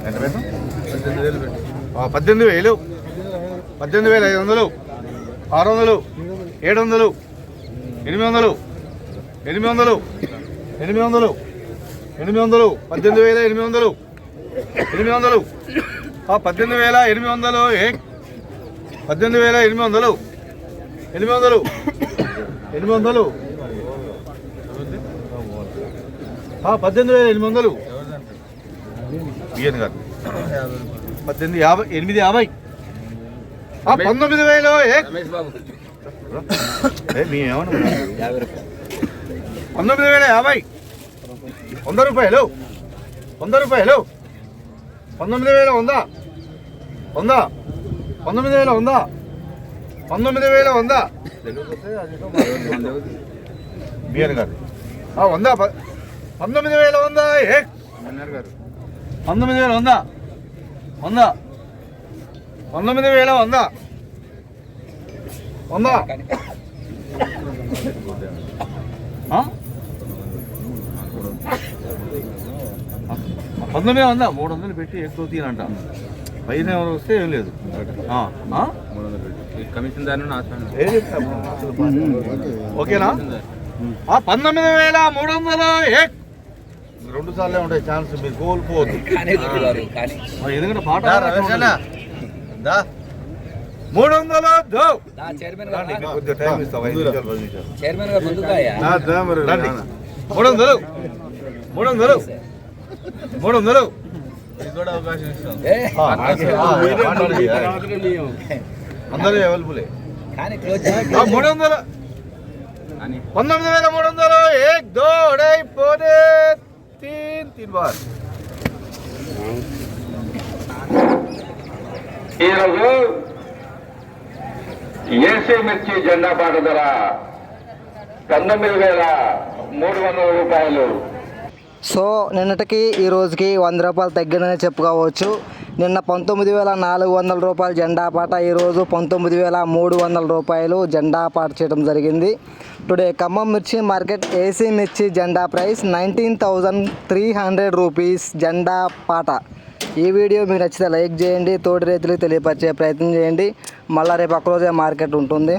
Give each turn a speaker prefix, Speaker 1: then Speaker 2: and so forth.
Speaker 1: ఎంత పెట్టు? 18,000, 18,500, 600, 700, 800, 800, 800, 800, 18,800, 800, 18,800, 18,800, 800, 800, 18,800 బియ్యం కాదు 18,50, 850, 19,000 మేమేమన్నా 19,050, 100 రూపాయలు, 100 రూపాయలు, 19,100, 100, 19,100, 19,100 బియ్యం కాదు 100, 19,100, 19,100, 100, 19,100, 100, 19,100, 300 పెట్టి ఎక్కువ తీనంట. పైన ఎవరు వస్తే ఏం లేదు.
Speaker 2: కమిషన్ దాని
Speaker 1: ఓకేనా? 19,300, 2 సార్లే ఉంటాయి ఛాన్స్, మీరు కోల్పోవద్దు. ఎందుకంటే పాట 300 కొద్దిగా టైం ఇస్తాం, 5 నిమిషాలు 10 నిమిషాలు. 300, 300, 300 అవకాశం ఇస్తాం. అందరూ అవైలబుల్. 300, 19,300, 1 2 2 పోనే 3 బార్.
Speaker 3: ఈరోజు ఏసీ మిర్చి జెండా పాట ధర 19,300 రూపాయలు.
Speaker 4: సో నిన్నటికి ఈ రోజుకి 100 రూపాయలు తగ్గిందని చెప్పుకోవచ్చు. నిన్న 19,400 రూపాయలు జెండా పాట, ఈరోజు 19,300 రూపాయలు జెండా పాట చేయడం జరిగింది. టుడే ఖమ్మం మిర్చి మార్కెట్ ఏసీ మిర్చి జెండా ప్రైస్ 19,300 రూపీస్ జెండా పాట. ఈ వీడియో మీకు నచ్చితే లైక్ చేయండి, తోటి రైతులకు తెలియపరిచే ప్రయత్నం చేయండి. మళ్ళీ రేపు ఒక్కరోజే మార్కెట్ ఉంటుంది.